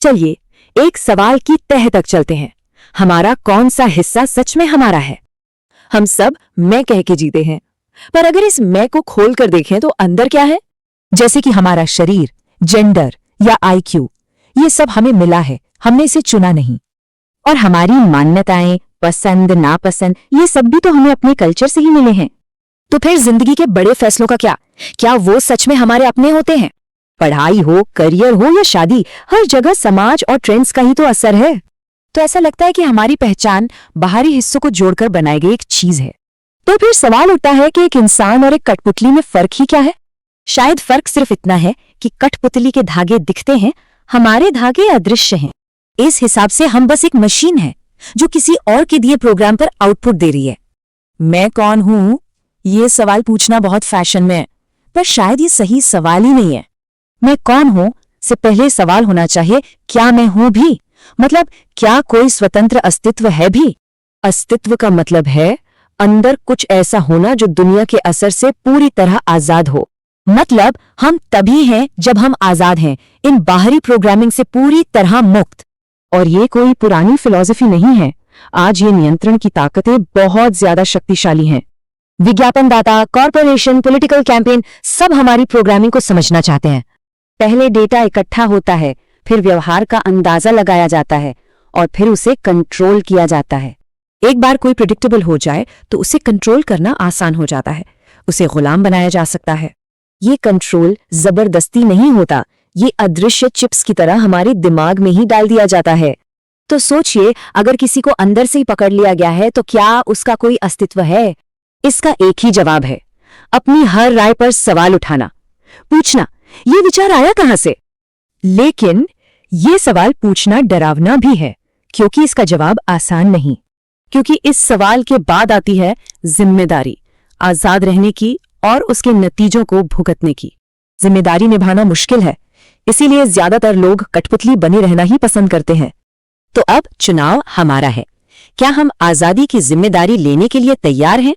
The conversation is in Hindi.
चलिए एक सवाल की तह तक चलते हैं। हमारा कौन सा हिस्सा सच में हमारा है? हम सब मैं कह के जीते हैं, पर अगर इस मैं को खोल कर देखें तो अंदर क्या है? जैसे कि हमारा शरीर, जेंडर या आईक्यू, ये सब हमें मिला है, हमने इसे चुना नहीं। और हमारी मान्यताएं, पसंद नापसंद, ये सब भी तो हमें अपने कल्चर से ही मिले हैं। तो फिर जिंदगी के बड़े फैसलों का क्या वो सच में हमारे अपने होते हैं? पढ़ाई हो, करियर हो या शादी, हर जगह समाज और ट्रेंड्स का ही तो असर है। तो ऐसा लगता है कि हमारी पहचान बाहरी हिस्सों को जोड़कर बनाई गई एक चीज है। तो फिर सवाल उठता है कि एक इंसान और एक कठपुतली में फर्क ही क्या है? शायद फर्क सिर्फ इतना है कि कठपुतली के धागे दिखते हैं, हमारे धागे अदृश्य हैं। इस हिसाब से हम बस एक मशीन है जो किसी और के दिए प्रोग्राम पर आउटपुट दे रही है। मैं कौन हूं? ये सवाल पूछना बहुत फैशन में है, पर शायद ये सही सवाल ही नहीं है। मैं कौन हूं से पहले सवाल होना चाहिए, क्या मैं हूं भी? मतलब क्या कोई स्वतंत्र अस्तित्व है भी? अस्तित्व का मतलब है अंदर कुछ ऐसा होना जो दुनिया के असर से पूरी तरह आजाद हो। मतलब हम तभी हैं जब हम आजाद हैं, इन बाहरी प्रोग्रामिंग से पूरी तरह मुक्त। और ये कोई पुरानी फिलॉसफी नहीं है। आज ये नियंत्रण की ताकतें बहुत ज्यादा शक्तिशाली हैं। विज्ञापनदाता, कॉरपोरेशन, पॉलिटिकल कैंपेन सब हमारी प्रोग्रामिंग को समझना चाहते हैं। पहले डेटा इकट्ठा होता है, फिर व्यवहार का अंदाजा लगाया जाता है और फिर उसे कंट्रोल किया जाता है। एक बार कोई प्रेडिक्टेबल हो जाए तो उसे कंट्रोल करना आसान हो जाता है, उसे गुलाम बनाया जा सकता है। ये कंट्रोल जबरदस्ती नहीं होता, ये अदृश्य चिप्स की तरह हमारे दिमाग में ही डाल दिया जाता है। तो सोचिए, अगर किसी को अंदर से ही पकड़ लिया गया है तो क्या उसका कोई अस्तित्व है? इसका एक ही जवाब है, अपनी हर राय पर सवाल उठाना, पूछना ये विचार आया कहां से? लेकिन ये सवाल पूछना डरावना भी है, क्योंकि इसका जवाब आसान नहीं। क्योंकि इस सवाल के बाद आती है जिम्मेदारी, आजाद रहने की और उसके नतीजों को भुगतने की। जिम्मेदारी निभाना मुश्किल है, इसीलिए ज्यादातर लोग कठपुतली बने रहना ही पसंद करते हैं। तो अब चुनाव हमारा है। क्या हम आजादी की जिम्मेदारी लेने के लिए तैयार हैं?